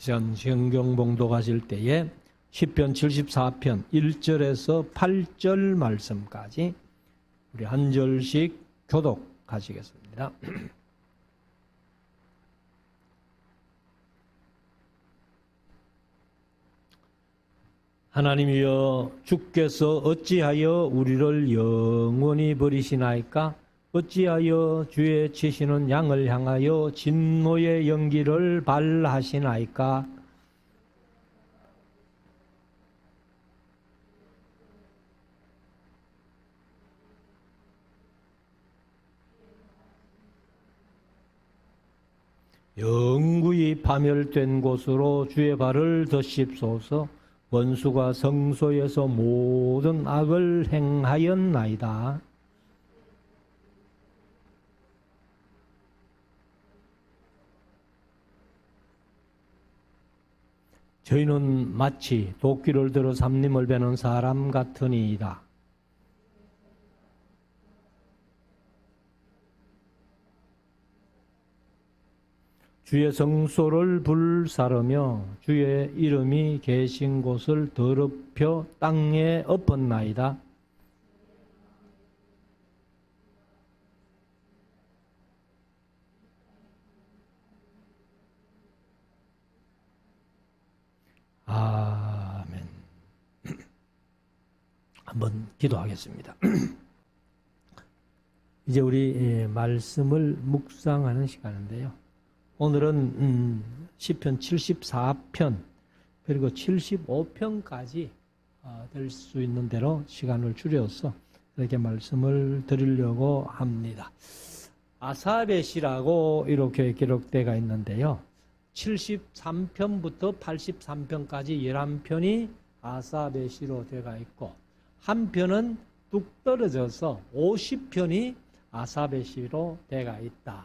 성경 봉독하실 때에 시편 74편 1절에서 8절 말씀까지 우리 한 절씩 교독하시겠습니다. 하나님이여, 주께서 어찌하여 우리를 영원히 버리시나이까? 어찌하여 주의 치시는 양을 향하여 진노의 연기를 발하시나이까? 영구히 파멸된 곳으로 주의 발을 드십소서. 원수가 성소에서 모든 악을 행하였나이다. 저희는 마치 도끼를 들어 삼림을 베는 사람 같으니이다. 주의 성소를 불사르며 주의 이름이 계신 곳을 더럽혀 땅에 엎었나이다. 아멘. 한번 기도하겠습니다. 이제 우리 말씀을 묵상하는 시간인데요. 오늘은 시편 74편 그리고 75편까지 될 수 있는 대로 시간을 줄여서 이렇게 말씀을 드리려고 합니다. 아삽의 시라고 이렇게 기록되어 있는데요. 73편부터 83편까지 11편이 아삽의 시로 되어 있고 한 편은 뚝 떨어져서 50편이 아삽의 시로 되어 있다.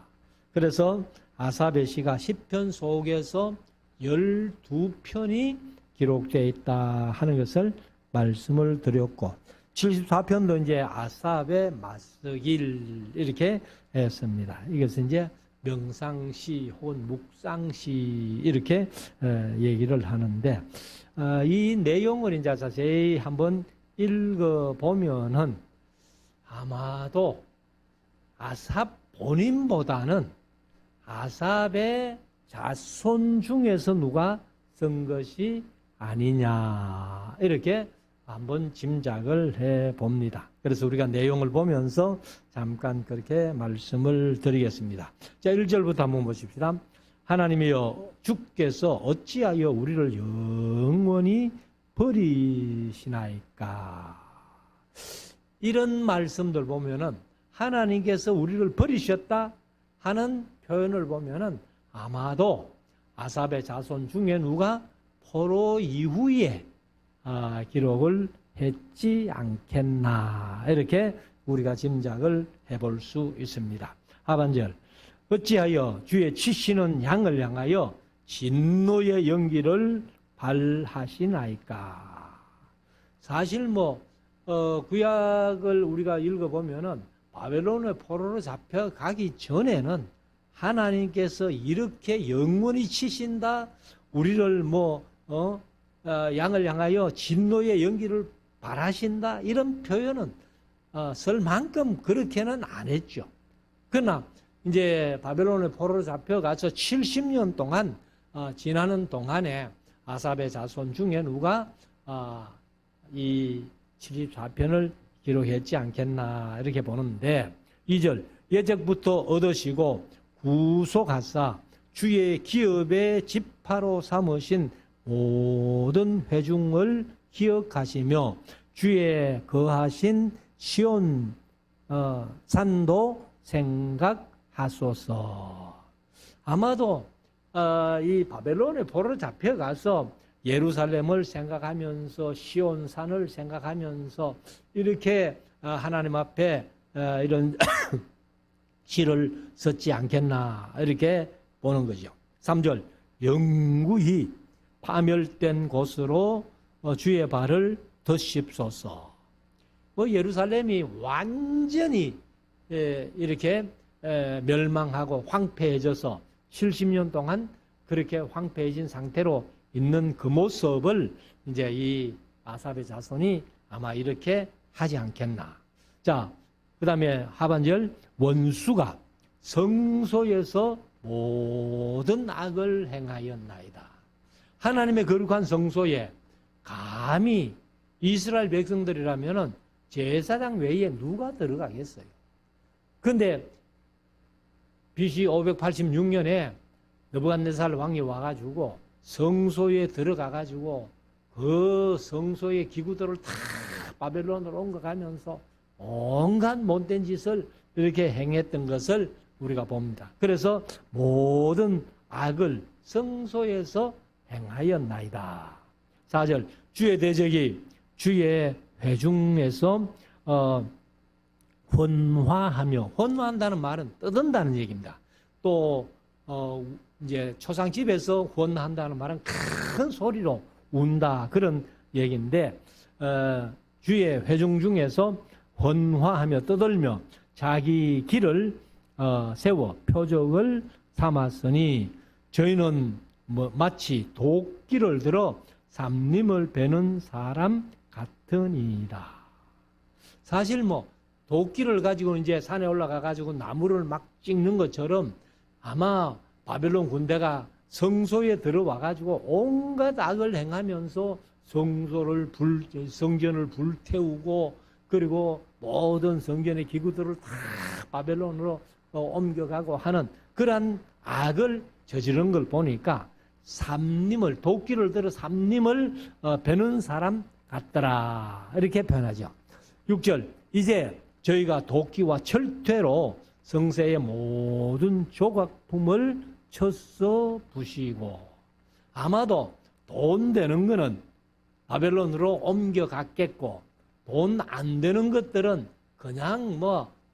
그래서 아삽의 시가 10편 속에서 12편이 기록되어 있다 하는 것을 말씀을 드렸고 74편도 이제 아삽의 맞서길 이렇게 했습니다. 이것은 이제 명상시 혹은 묵상시 이렇게 얘기를 하는데 이 내용을 이제 자세히 한번 읽어보면은 아마도 아삽 본인보다는 아삽의 자손 중에서 누가 쓴 것이 아니냐 이렇게 한번 짐작을 해봅니다. 그래서 우리가 내용을 보면서 잠깐 그렇게 말씀을 드리겠습니다. 자, 1절부터 한번 보십시다. 하나님이여, 주께서 어찌하여 우리를 영원히 버리시나이까? 이런 말씀들 보면은 하나님께서 우리를 버리셨다 하는 표현을 보면은 아마도 아삽의 자손 중에 누가 포로 이후에 기록을 했지 않겠나 이렇게 우리가 짐작을 해볼 수 있습니다. 하반절, 어찌하여 주의 치시는 양을 향하여 진노의 연기를 발하시나이까? 사실 구약을 우리가 읽어보면은 바벨론의 포로로 잡혀가기 전에는 하나님께서 이렇게 영원히 치신다, 우리를 양을 향하여 진노의 연기를 발하신다 이런 표현은 쓸 만큼 그렇게는 안 했죠. 그러나 이제 바벨론의 포로로 잡혀가서 70년 동안 지나는 동안에 아삽의 자손 중에 누가 이 74편을 기록했지 않겠나 이렇게 보는데 2절, 예적부터 얻으시고 구속하사 주의 기업의 지파로 삼으신 모든 회중을 기억하시며 주의 거하신 시온 산도 생각하소서. 아마도 이 바벨론의 포로로 잡혀가서 예루살렘을 생각하면서 시온 산을 생각하면서 이렇게 하나님 앞에 이런 시를 썼지 않겠나 이렇게 보는 거죠. 3절, 영구히 파멸된 곳으로 주의 발을 드십소서. 예루살렘이 완전히 이렇게 멸망하고 황폐해져서 70년 동안 그렇게 황폐해진 상태로 있는 그 모습을 이제 이 아삽의 자손이 아마 이렇게 하지 않겠나. 자, 그 다음에 하반절, 원수가 성소에서 모든 악을 행하였나이다. 하나님의 거룩한 성소에 감히 이스라엘 백성들이라면은 제사장 외에 누가 들어가겠어요? 그런데 BC 586년에 느부갓네살 왕이 와가지고 성소에 들어가가지고 그 성소의 기구들을 다 바벨론으로 옮겨가면서 온갖 못된 짓을 이렇게 행했던 것을 우리가 봅니다. 그래서 모든 악을 성소에서 행하였나이다. 4절, 주의 대적이 주의 회중에서 혼화하며, 혼화한다는 말은 떠든다는 얘기입니다. 또 이제 초상집에서 혼한다는 말은 큰 소리로 운다, 그런 얘기인데, 주의 회중 중에서 혼화하며 떠들며 자기 길을 세워 표적을 삼았으니 저희는 마치 도끼를 들어 삼림을 베는 사람 같으니이다. 사실 도끼를 가지고 이제 산에 올라가 가지고 나무를 막 찍는 것처럼 아마 바벨론 군대가 성소에 들어와 가지고 온갖 악을 행하면서 성전을 불태우고, 그리고 모든 성전의 기구들을 다 바벨론으로 옮겨가고 하는 그러한 악을 저지른 걸 보니까 도끼를 들어 삼림을 베는 사람 같더라, 이렇게 표현하죠. 6절, 이제 저희가 도끼와 철퇴로 성세의 모든 조각품을 쳤어 부시고, 아마도 돈 되는 거는 바벨론으로 옮겨갔겠고, 돈 안 되는 것들은 그냥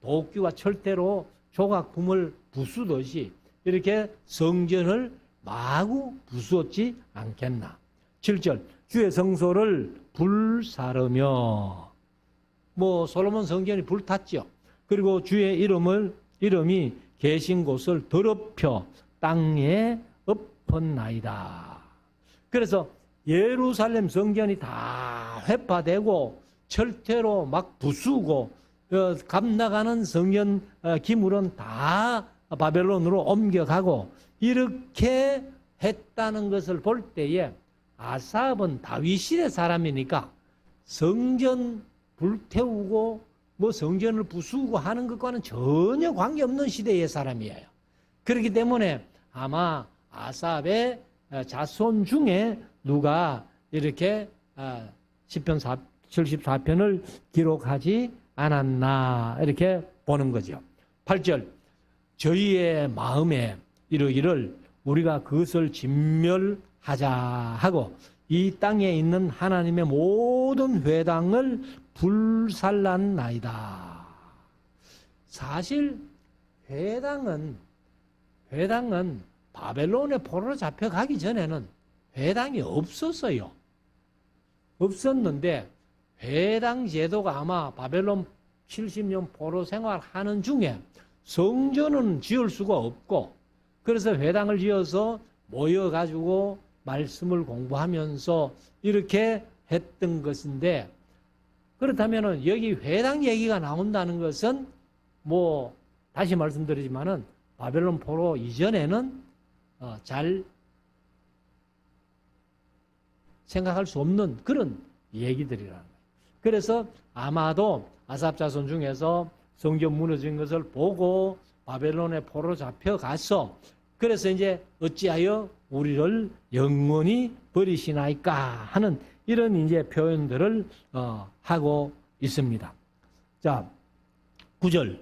도끼와 철퇴로 조각품을 부수듯이 이렇게 성전을 마구 부수었지 않겠나. 7절, 주의 성소를 불사르며, 솔로몬 성전이 불탔죠. 그리고 주의 이름이 계신 곳을 더럽혀 땅에 엎었나이다. 그래서 예루살렘 성전이 다 회파되고 철퇴로 막 부수고 감나가는 성전 기물은 다 바벨론으로 옮겨가고 이렇게 했다는 것을 볼 때에 아삽은 다윗 시대 사람이니까 성전 불태우고 성전을 부수고 하는 것과는 전혀 관계없는 시대의 사람이에요. 그렇기 때문에 아마 아삽의 자손 중에 누가 이렇게 시편 74편을 기록하지 않았나, 이렇게 보는 거죠. 8절, 저희의 마음에 이르기를 우리가 그것을 진멸하자 하고 이 땅에 있는 하나님의 모든 회당을 불살랐나이다. 사실 회당은 바벨론의 포로로 잡혀가기 전에는 회당이 없었어요. 없었는데 회당 제도가 아마 바벨론 70년 포로 생활하는 중에 성전은 지을 수가 없고, 그래서 회당을 지어서 모여가지고 말씀을 공부하면서 이렇게 했던 것인데, 그렇다면 여기 회당 얘기가 나온다는 것은 다시 말씀드리지만은 바벨론 포로 이전에는 잘 생각할 수 없는 그런 얘기들이라는 거예요. 그래서 아마도 아삽 자손 중에서 성전 무너진 것을 보고 바벨론의 포로 잡혀가서, 그래서 이제 어찌하여 우리를 영원히 버리시나이까 하는 이런 이제 표현들을 하고 있습니다. 자, 9절,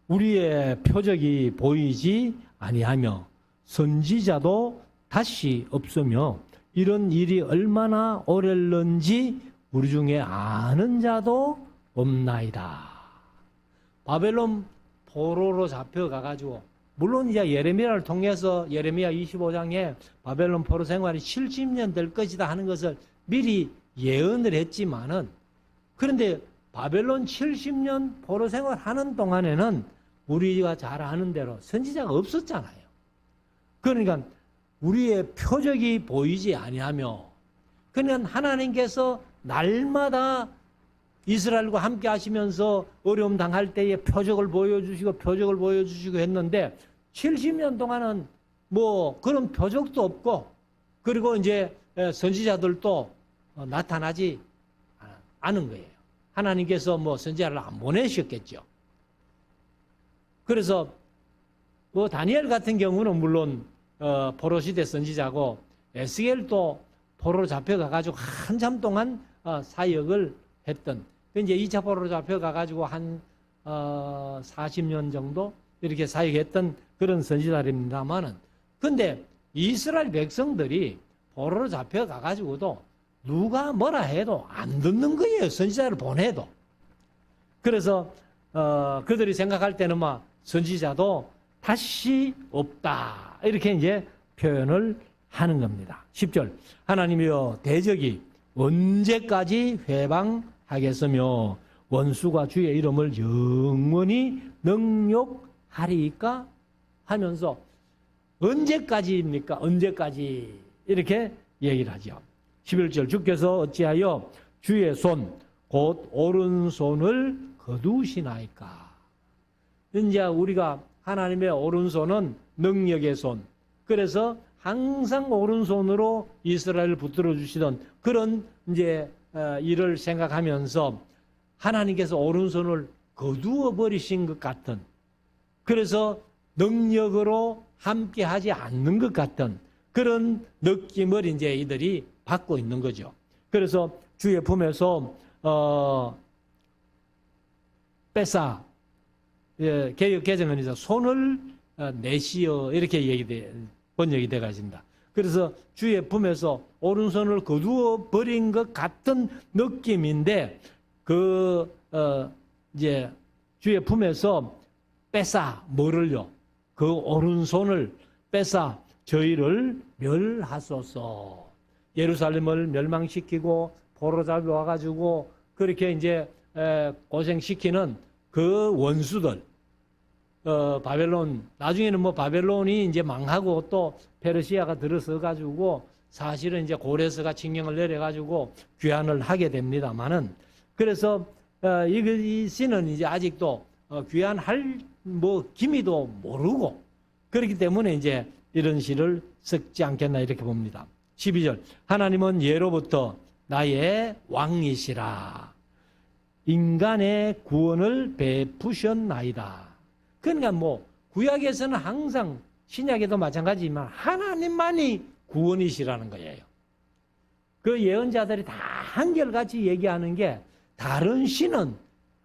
우리의 표적이 보이지 아니하며 선지자도 다시 없으며 이런 일이 얼마나 오랬는지 우리 중에 아는 자도 없나이다. 바벨론 포로로 잡혀가가지고, 물론 이제 예레미야를 통해서 예레미야 25장에 바벨론 포로 생활이 70년 될 것이다 하는 것을 미리 예언을 했지만은, 그런데 바벨론 70년 포로 생활하는 동안에는 우리가 잘 아는 대로 선지자가 없었잖아요. 그러니까 우리의 표적이 보이지 아니하며, 그냥 하나님께서 날마다 이스라엘과 함께 하시면서 어려움 당할 때에 표적을 보여주시고 했는데 70년 동안은 뭐 그런 표적도 없고, 그리고 이제 선지자들도 나타나지 않은 거예요. 하나님께서 뭐 선지자를 안 보내셨겠죠. 그래서 뭐 다니엘 같은 경우는 물론 포로 시대 선지자고, 에스겔도 포로로 잡혀가 가지고 한참 동안 사역을 했던, 이제 2차 포로로 잡혀가 가지고 한 40년 정도 이렇게 사역했던 그런 선지자입니다만은, 근데 이스라엘 백성들이 포로로 잡혀가 가지고도 누가 뭐라 해도 안 듣는 거예요. 선지자를 보내도. 그래서 그들이 생각할 때는 막 선지자도 다시 없다, 이렇게 이제 표현을 하는 겁니다. 10절, 하나님이여 대적이 언제까지 회방하겠으며 원수가 주의 이름을 영원히 능욕하리까 하면서, 언제까지입니까? 언제까지 이렇게 얘기를 하죠. 11절, 주께서 어찌하여 주의 손 곧 오른손을 거두시나이까. 이제 우리가 하나님의 오른손은 능력의 손, 그래서 항상 오른손으로 이스라엘을 붙들어 주시던 그런 이제 일을 생각하면서 하나님께서 오른손을 거두어 버리신 것 같은, 그래서 능력으로 함께 하지 않는 것 같은 그런 느낌을 이제 이들이 받고 있는 거죠. 그래서 주의 품에서 뺏사, 개역 개정은에서 손을 내시어 이렇게 번역이 되어 있습니다. 그래서 주의 품에서 오른손을 거두어 버린 것 같은 느낌인데, 이제 주의 품에서 뺏사 뭐를요? 그 오른손을 뺏사 저희를 멸하소서. 예루살렘을 멸망시키고 포로 잡아 가지고 그렇게 이제 고생시키는 그 원수들, 바벨론, 나중에는 뭐 바벨론이 이제 망하고 또 페르시아가 들어서 가지고 사실은 이제 고레스가 칙령을 내려 가지고 귀환을 하게 됩니다만은, 그래서 이 씨는 이제 아직도 귀환할 뭐 기미도 모르고, 그렇기 때문에 이제 이런 시를 쓰지 않겠나 이렇게 봅니다. 12절, 하나님은 예로부터 나의 왕이시라. 인간의 구원을 베푸셨나이다. 그러니까 뭐 구약에서는 항상, 신약에도 마찬가지지만 하나님만이 구원이시라는 거예요. 그 예언자들이 다 한결같이 얘기하는 게, 다른 신은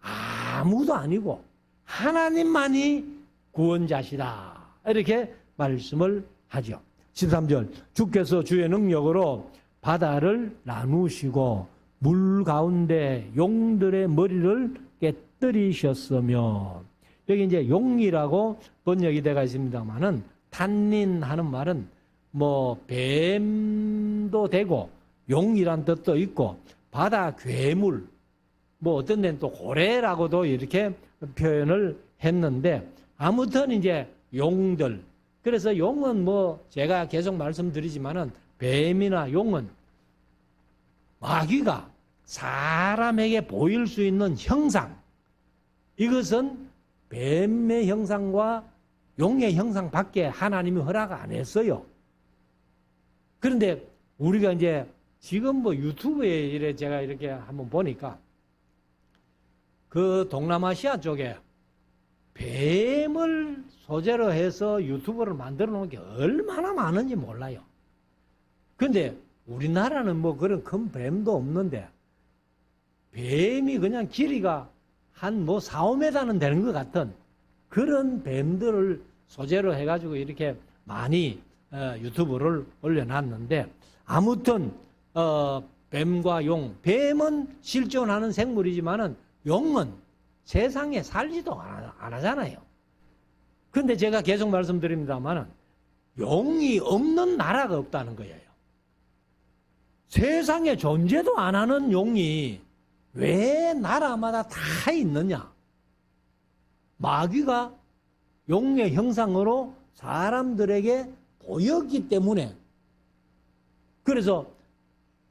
아무도 아니고 하나님만이 구원자시다, 이렇게 말씀을 하죠. 13절, 주께서 주의 능력으로 바다를 나누시고 물 가운데 용들의 머리를 깨뜨리셨으며, 여기 이제 용이라고 번역이 되어 있습니다만은, 탄닌하는 말은 뭐 뱀도 되고 용이란 뜻도 있고, 바다 괴물, 뭐 어떤 데는 또 고래라고도 이렇게 표현을 했는데, 아무튼 이제 용들. 그래서 용은 뭐 제가 계속 말씀드리지만은, 뱀이나 용은 마귀가 사람에게 보일 수 있는 형상, 이것은 뱀의 형상과 용의 형상밖에 하나님이 허락 안 했어요. 그런데 우리가 이제 지금 뭐 유튜브에 이래 제가 이렇게 한번 보니까, 그 동남아시아 쪽에 뱀을 소재로 해서 유튜브를 만들어 놓은 게 얼마나 많은지 몰라요. 근데 우리나라는 뭐 그런 큰 뱀도 없는데, 뱀이 그냥 길이가 한 뭐 4, 5m는 되는 것 같은 그런 뱀들을 소재로 해가지고 이렇게 많이 유튜브를 올려놨는데, 아무튼 뱀과 용, 뱀은 실존하는 생물이지만은 용은 세상에 살지도 안 하잖아요. 근데 제가 계속 말씀드립니다만은, 용이 없는 나라가 없다는 거예요. 세상에 존재도 안 하는 용이 왜 나라마다 다 있느냐? 마귀가 용의 형상으로 사람들에게 보였기 때문에, 그래서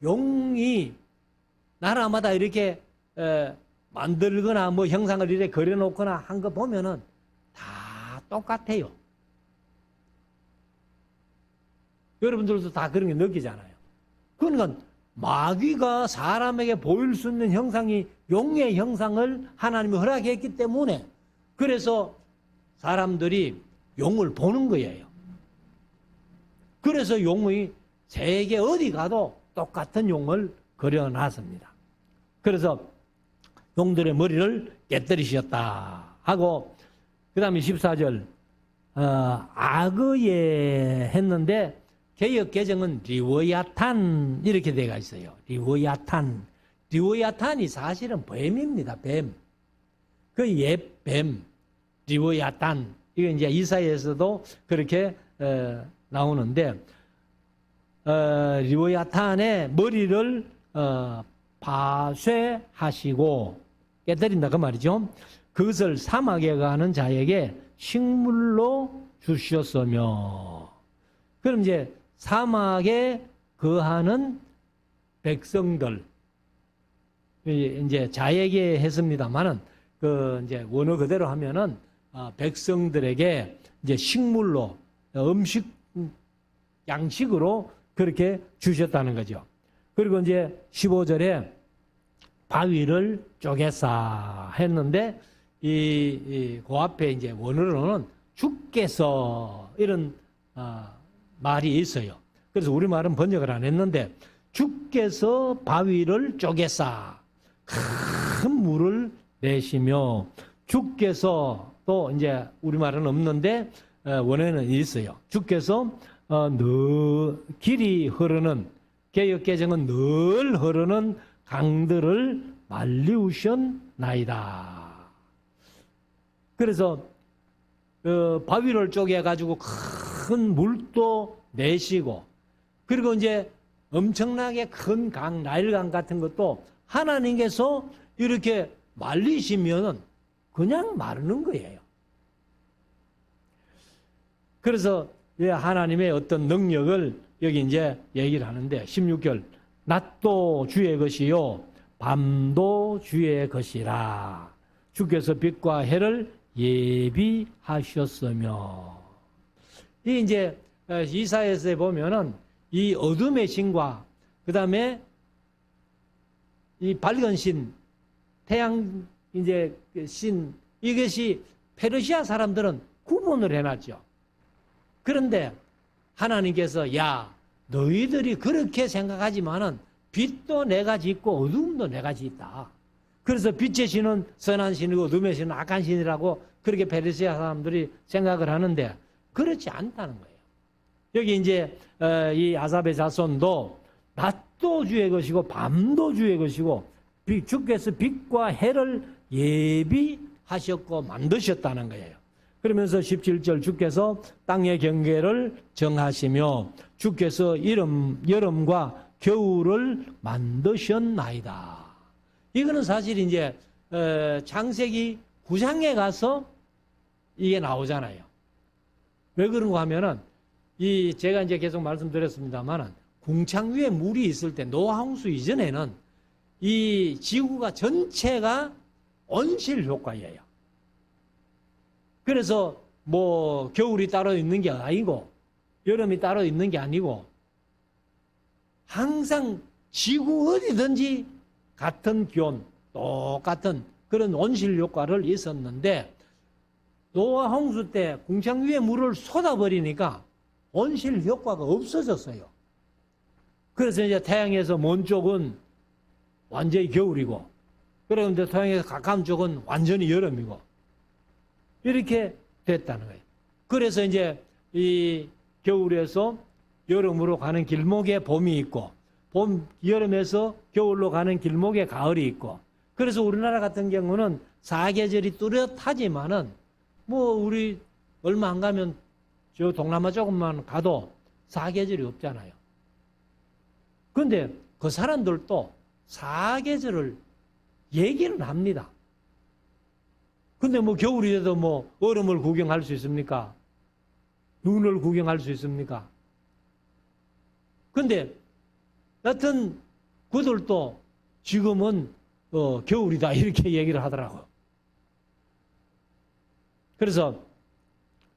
용이 나라마다 이렇게 만들거나 뭐 형상을 이렇게 그려놓거나 한 거 보면은 다 똑같아요. 여러분들도 다 그런 게 느끼잖아요. 그러니까 마귀가 사람에게 보일 수 있는 형상이 용의 형상을 하나님이 허락했기 때문에, 그래서 사람들이 용을 보는 거예요. 그래서 용이 세계 어디 가도 똑같은 용을 그려놨습니다. 그래서 용들의 머리를 깨뜨리셨다 하고, 그 다음에 14절 악의에 했는데 개역 개정은 리워야탄 이렇게 되어 있어요. 리워야탄. 리워야탄이 사실은 뱀입니다. 뱀. 그 옛 뱀. 리워야탄. 이거 이제 이사야에서도 그렇게 나오는데, 리워야탄의 머리를 파쇄하시고 깨뜨린다 그 말이죠. 그것을 사막에 가는 자에게 식물로 주셨으며, 그럼 이제 사막에 거하는 백성들, 이제 자에게 했습니다만은 그 이제 원어 그대로 하면은 백성들에게 이제 식물로 음식 양식으로 그렇게 주셨다는 거죠. 그리고 이제 15절에 바위를 쪼개사 했는데 그 앞에 이제 원어로는 주께서 이런 말이 있어요. 그래서 우리말은 번역을 안 했는데, 주께서 바위를 쪼개사 큰 물을 내시며, 주께서 또 이제 우리말은 없는데 원어에는 있어요. 주께서 길이 흐르는, 개역 개정은 늘 흐르는 강들을 말리우셨나이다. 그래서 바위를 쪼개 가지고 큰 물도 내시고, 그리고 이제 엄청나게 큰 강, 나일강 같은 것도 하나님께서 이렇게 말리시면 그냥 마르는 거예요. 그래서 하나님의 어떤 능력을 여기 이제 얘기를 하는데, 16절 낮도 주의 것이요 밤도 주의 것이라. 주께서 빛과 해를 예비하셨으며. 이 이제 이사야서에 보면은 이 어둠의 신과 그 다음에 이 밝은 신, 태양 이제 신, 이것이 페르시아 사람들은 구분을 해놨죠. 그런데 하나님께서 야, 너희들이 그렇게 생각하지만은 빛도 내가 짓고 어둠도 내가 짓다. 그래서 빛의 신은 선한 신이고 어둠의 신은 악한 신이라고 그렇게 페르시아 사람들이 생각을 하는데, 그렇지 않다는 거예요. 여기 이제 이 아삽의 자손도 낮도 주의 것이고 밤도 주의 것이고, 주께서 빛과 해를 예비하셨고 만드셨다는 거예요. 그러면서 17절 주께서 땅의 경계를 정하시며 주께서 여름과 겨울을 만드셨나이다. 이거는 사실 이제 창세기 9장에 가서 이게 나오잖아요. 왜 그런가 하면은 제가 이제 계속 말씀드렸습니다만은 궁창 위에 물이 있을 때 노아 홍수 이전에는 이 지구가 전체가 온실 효과예요. 그래서 뭐 겨울이 따로 있는 게 아니고 여름이 따로 있는 게 아니고 항상 지구 어디든지 같은 기온, 똑같은 그런 온실 효과를 있었는데, 노아 홍수 때 궁창 위에 물을 쏟아버리니까 온실 효과가 없어졌어요. 그래서 이제 태양에서 먼 쪽은 완전히 겨울이고, 그런데 태양에서 가까운 쪽은 완전히 여름이고, 이렇게 됐다는 거예요. 그래서 이제 이 겨울에서 여름으로 가는 길목에 봄이 있고, 여름에서 겨울로 가는 길목에 가을이 있고, 그래서 우리나라 같은 경우는 사계절이 뚜렷하지만은 뭐 우리 얼마 안 가면 저 동남아 조금만 가도 사계절이 없잖아요. 그런데 그 사람들도 사계절을 얘기는 합니다. 근데 뭐 겨울이 돼도 뭐 얼음을 구경할 수 있습니까? 눈을 구경할 수 있습니까? 근데 여튼 그들도 지금은 겨울이다 이렇게 얘기를 하더라고요. 그래서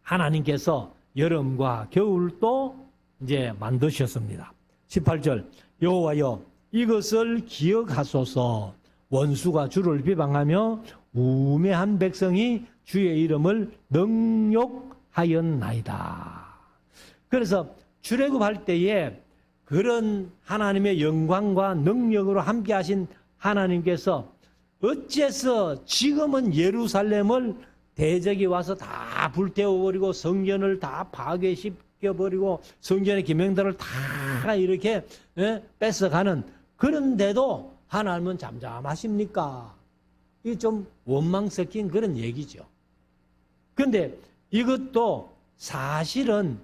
하나님께서 여름과 겨울도 이제 만드셨습니다. 18절 여호와여 이것을 기억하소서. 원수가 주를 비방하며 우매한 백성이 주의 이름을 능욕하였나이다. 그래서 출애굽할 때에 그런 하나님의 영광과 능력으로 함께 하신 하나님께서 어째서 지금은 예루살렘을 대적이 와서 다 불태워버리고 성전을 다 파괴시켜버리고 성전의 기명들을 다 이렇게 뺏어가는, 그런데도 하나님은 잠잠하십니까? 이게 좀 원망 섞인 그런 얘기죠. 그런데 이것도 사실은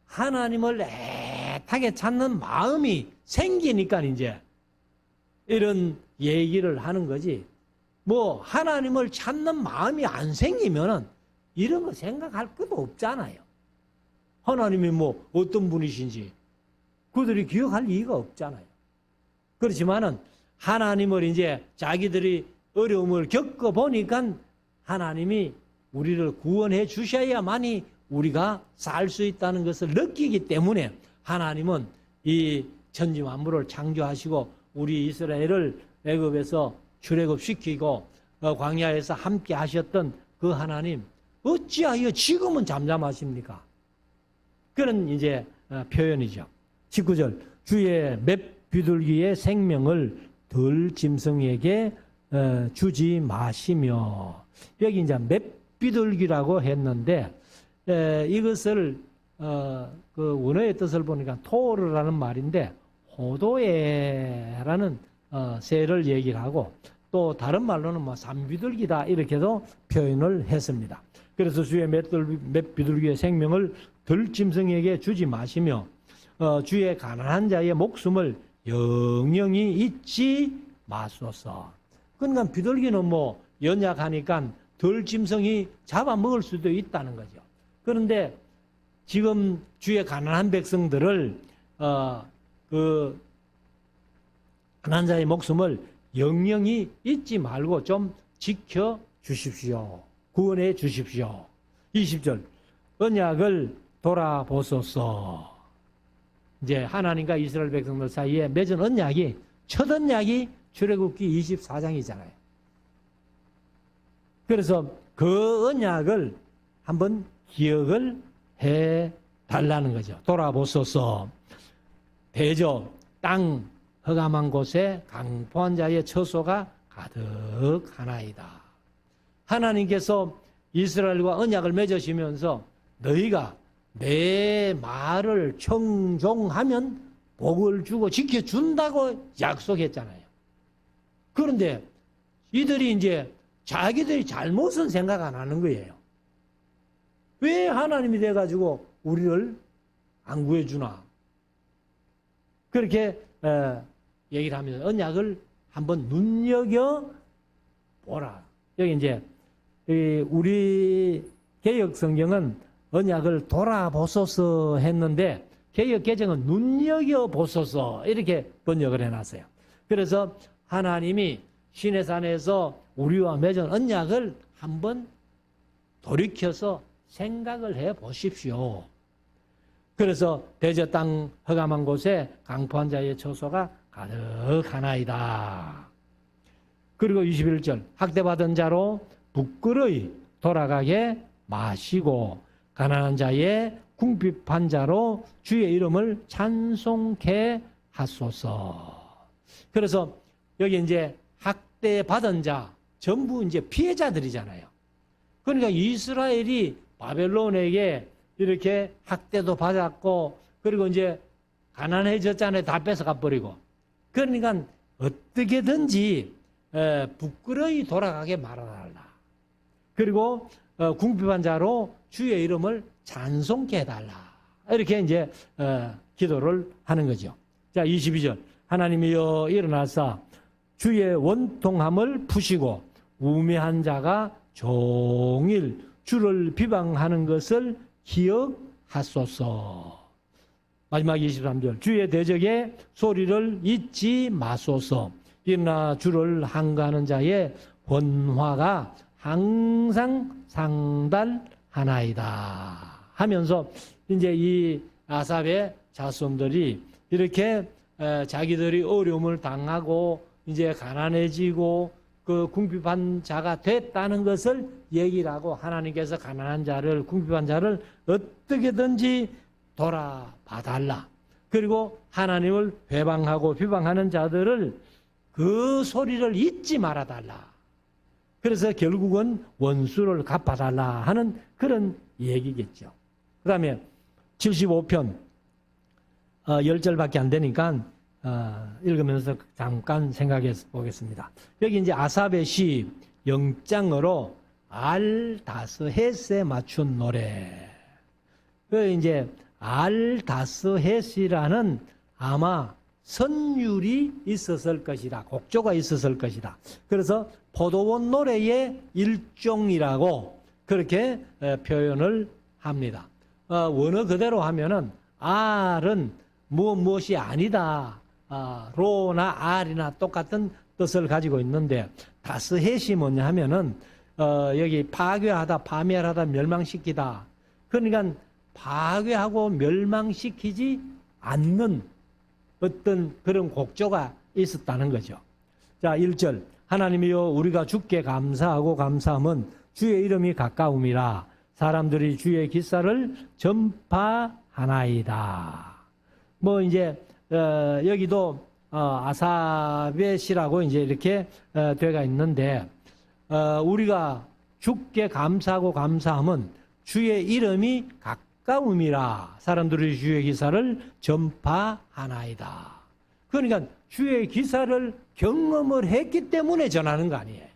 하나님을 애타게 찾는 마음이 생기니까 이제 이런 얘기를 하는 거지. 뭐 하나님을 찾는 마음이 안 생기면은 이런 거 생각할 것도 없잖아요. 하나님이 뭐 어떤 분이신지 그들이 기억할 이유가 없잖아요. 그렇지만은 하나님을 이제 자기들이 어려움을 겪어보니까 하나님이 우리를 구원해 주셔야만이 우리가 살 수 있다는 것을 느끼기 때문에 하나님은 이 천지만물을 창조하시고 우리 이스라엘을 애굽에서 출애굽시키고 광야에서 함께 하셨던 그 하나님 어찌하여 지금은 잠잠하십니까? 그런 이제 표현이죠. 19절 주의 몇 비둘기의 생명을 들 짐승에게 주지 마시며. 여기 이제 몇 비둘기라고 했는데 이것을 그 원어의 뜻을 보니까 토르라는 말인데 호도에라는 새를 얘기를 하고 또 다른 말로는 뭐 산비둘기다 이렇게도 표현을 했습니다. 그래서 주의 몇 비둘기의 생명을 들짐승에게 주지 마시며 주의 가난한 자의 목숨을 영영히 잊지 마소서. 그러니까 비둘기는 뭐 연약하니까 들짐승이 잡아먹을 수도 있다는 거죠. 그런데 지금 주의 가난한 백성들을 그 가난한 자의 목숨을 영영히 잊지 말고 좀 지켜 주십시오. 구원해 주십시오. 20절 언약을 돌아보소서. 이제 하나님과 이스라엘 백성들 사이에 맺은 언약이 첫 언약이 출애굽기 24장이잖아요. 그래서 그 언약을 한번 기억을 해 달라는 거죠. 돌아보소서. 대저 땅 흑암한 곳에 강포한 자의 처소가 가득하나이다. 하나님께서 이스라엘과 언약을 맺으시면서 너희가 내 말을 청종하면 복을 주고 지켜준다고 약속했잖아요. 그런데 이들이 이제 자기들이 잘못은 생각 안 하는 거예요. 왜 하나님이 돼가지고 우리를 안 구해주나? 그렇게 얘기를 하면서 언약을 한번 눈여겨보라. 여기 이제 우리 개역 성경은 언약을 돌아보소서 했는데 개역 개정은 눈여겨보소서 이렇게 번역을 해놨어요. 그래서 하나님이 시내산에서 우리와 맺은 언약을 한번 돌이켜서 생각을 해 보십시오. 그래서 대저 땅 흑암한 곳에 강포한 자의 처소가 가득하나이다. 그리고 21절 학대받은 자로 부끄러이 돌아가게 마시고 가난한 자의 궁핍한 자로 주의 이름을 찬송케 하소서. 그래서 여기 이제 학대받은 자 전부 이제 피해자들이잖아요. 그러니까 이스라엘이 바벨론에게 이렇게 학대도 받았고 그리고 이제 가난해졌잖아요. 다 뺏어가 버리고. 그러니까 어떻게든지 부끄러이 돌아가게 말아달라. 그리고 궁핍한 자로 주의 이름을 찬송케 해달라. 이렇게 이제 기도를 하는 거죠. 자, 22절 하나님이여 일어나사 주의 원통함을 푸시고 우매한 자가 종일 주를 비방하는 것을 기억하소서. 하소서. 마지막 23절. 주의 대적의 소리를 잊지 마소서. 일어나 주를 항거하는 자의 번화가 항상 상달하나이다. 하면서 이제 이 아삽의 자손들이 이렇게 자기들이 어려움을 당하고 이제 가난해지고 그 궁핍한 자가 됐다는 것을 얘기를 하고, 하나님께서 가난한 자를, 궁핍한 자를 어떻게든지 돌아봐달라. 그리고 하나님을 회방하고 비방하는 자들을 그 소리를 잊지 말아달라. 그래서 결국은 원수를 갚아달라 하는 그런 얘기겠죠. 그 다음에 75편 10절밖에 안 되니까 읽으면서 잠깐 생각해 보겠습니다. 여기 이제 아삽의 시 영장으로 알다스헷에 맞춘 노래. 그 이제 알다스헷이라는 아마 선율이 있었을 것이다. 곡조가 있었을 것이다. 그래서 포도원 노래의 일종이라고 그렇게 표현을 합니다. 원어 그대로 하면은 알은 무엇이 아니다. 로나 알이나 똑같은 뜻을 가지고 있는데, 다스헷이 뭐냐 하면은 여기 파괴하다, 파멸하다, 멸망시키다. 그러니까 파괴하고 멸망시키지 않는 어떤 그런 곡조가 있었다는 거죠. 자, 1절. 하나님이여 우리가 주께 감사하고 감사함은 주의 이름이 가까움이라. 사람들이 주의 기사를 전파하나이다. 뭐 이제 여기도 아삽의 시라고 이제 이렇게 되어 있는데, 우리가 주께 감사하고 감사함은 주의 이름이 가까움이라. 사람들이 주의 기사를 전파하나이다. 그러니까 주의 기사를 경험을 했기 때문에 전하는 거 아니에요.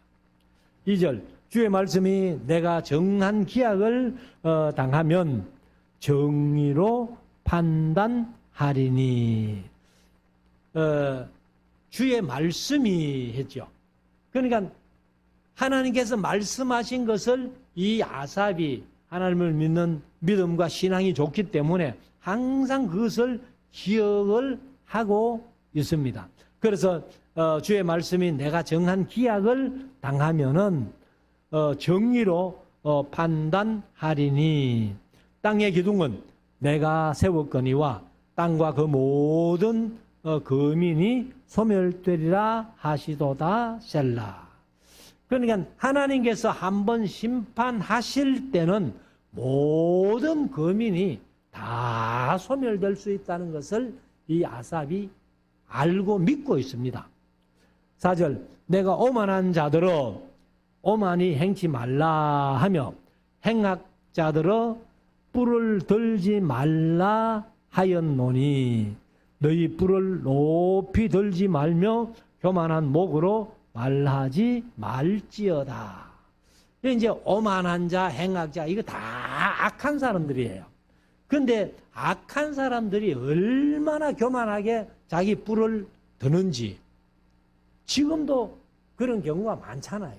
2절. 주의 말씀이 내가 정한 기약을 당하면 정의로 판단하리니. 주의 말씀이 했죠. 그러니까 하나님께서 말씀하신 것을 이 아삽이 하나님을 믿는 믿음과 신앙이 좋기 때문에 항상 그것을 기억을 하고 있습니다. 그래서 주의 말씀이 내가 정한 기약을 당하면은 정의로 판단하리니. 땅의 기둥은 내가 세웠거니와 땅과 그 모든 거민이 소멸되리라 하시도다 셀라. 그러니까 하나님께서 한번 심판하실 때는 모든 거민이 다 소멸될 수 있다는 것을 이 아삽이 알고 믿고 있습니다. 4절. 내가 오만한 자들어 오만히 행치 말라 하며 행악자들어 뿔을 들지 말라 하였노니. 너희 뿔을 높이 들지 말며 교만한 목으로 말하지 말지어다. 이제 오만한 자, 행악자, 이거 다 악한 사람들이에요. 근데 악한 사람들이 얼마나 교만하게 자기 뿔을 드는지 지금도 그런 경우가 많잖아요.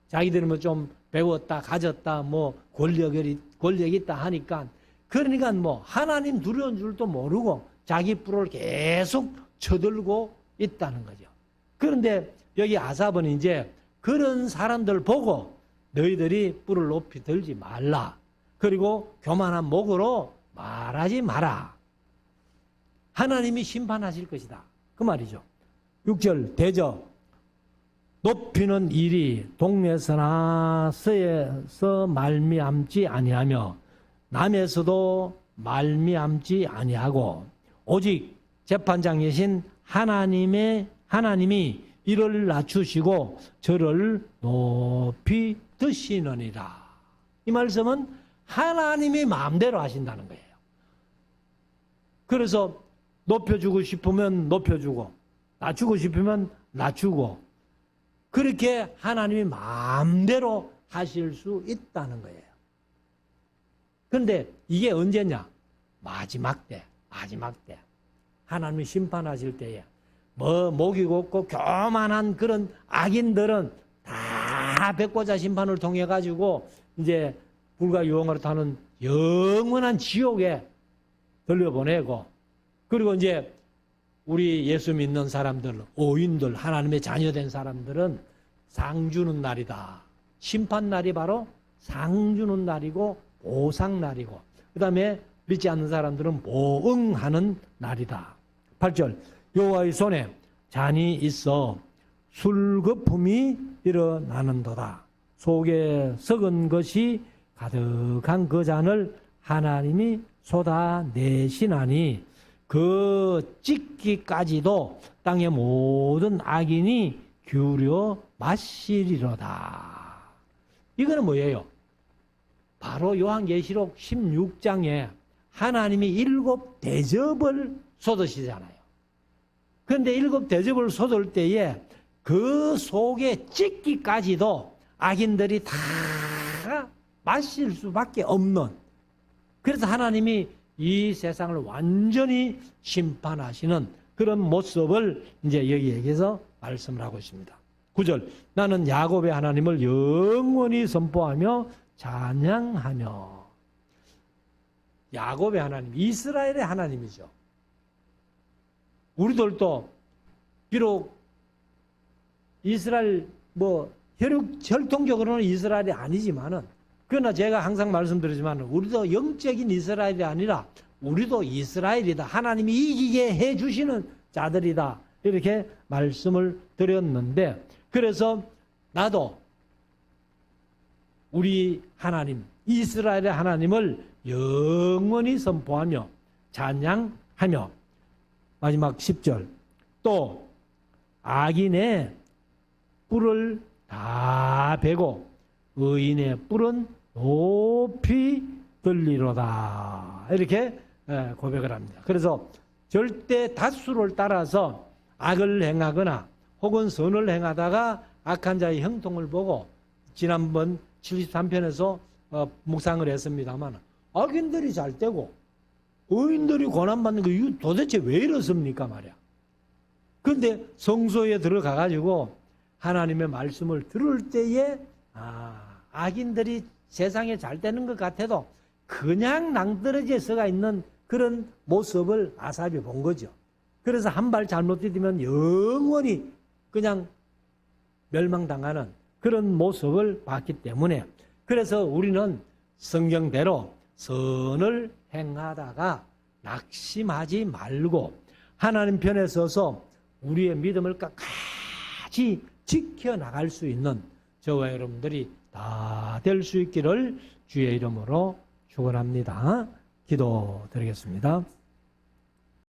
자기들은 뭐 좀 배웠다, 가졌다, 뭐 권력이 있다 하니까, 그러니까 뭐 하나님 두려운 줄도 모르고 자기 뿔을 계속 쳐들고 있다는 거죠. 그런데 여기 아삽은 이제 그런 사람들 보고 너희들이 뿔을 높이 들지 말라. 그리고 교만한 목으로 말하지 마라. 하나님이 심판하실 것이다. 그 말이죠. 6절. 대저 높이는 일이 동네서나 서에서 말미암지 아니하며 남에서도 말미암지 아니하고 오직 재판장이신 하나님이 이를 낮추시고 저를 높이 드시느니라. 이 말씀은 하나님이 마음대로 하신다는 거예요. 그래서 높여주고 싶으면 높여주고 낮추고 싶으면 낮추고 그렇게 하나님이 마음대로 하실 수 있다는 거예요. 그런데 이게 언제냐? 마지막 때. 하나님이 심판하실 때에 목이 곱고 교만한 그런 악인들은 다 백보자 심판을 통해 가지고 이제 불과 유황으로 타는 영원한 지옥에 돌려보내고, 그리고 이제 우리 예수 믿는 사람들, 오인들, 하나님의 자녀된 사람들은 상 주는 날이다. 심판 날이 바로 상 주는 날이고 보상 날이고, 그 다음에 믿지 않는 사람들은 보응하는 날이다. 8절, 여호와의 손에 잔이 있어 술거품이 일어나는도다. 속에 썩은 것이 가득한 그 잔을 하나님이 쏟아내시나니 그 찢기까지도 땅의 모든 악인이 기울여 마시리로다. 이거는 뭐예요? 바로 요한계시록 16장에 하나님이 7 대접을 쏟으시잖아요. 그런데 7 대접을 쏟을 때에 그 속에 찢기까지도 악인들이 다 마실 수밖에 없는, 그래서 하나님이 이 세상을 완전히 심판하시는 그런 모습을 이제 여기에서 말씀을 하고 있습니다. 9절, 나는 야곱의 하나님을 영원히 선포하며 찬양하며. 야곱의 하나님, 이스라엘의 하나님이죠. 우리들도 비록 이스라엘 혈통적으로는 이스라엘이 아니지만은, 그러나 제가 항상 말씀드리지만 우리도 영적인 이스라엘이 아니라 우리도 이스라엘이다. 하나님이 이기게 해주시는 자들이다. 이렇게 말씀을 드렸는데, 그래서 나도 우리 하나님, 이스라엘의 하나님을 영원히 선포하며 찬양하며. 마지막 10절, 또 악인의 뿔을 다 베고 의인의 뿔은 높이 들리로다. 이렇게 고백을 합니다. 그래서 절대 다수를 따라서 악을 행하거나 혹은 선을 행하다가 악한 자의 형통을 보고, 지난번 73편에서 묵상을 했습니다만, 악인들이 잘 되고 의인들이 고난받는 거 이거 도대체 왜 이렇습니까 말이야. 그런데 성소에 들어가 가지고 하나님의 말씀을 들을 때에 악인들이 세상에 잘 되는 것 같아도 그냥 낭떠러지에 가 있는 그런 모습을 아삽이 본 거죠. 그래서 한 발 잘못 디디면 영원히 그냥 멸망당하는 그런 모습을 봤기 때문에, 그래서 우리는 성경대로 선을 행하다가 낙심하지 말고 하나님 편에 서서 우리의 믿음을 끝까지 지켜나갈 수 있는 저와 여러분들이 다 될 수 있기를 주의 이름으로 축원합니다. 기도드리겠습니다.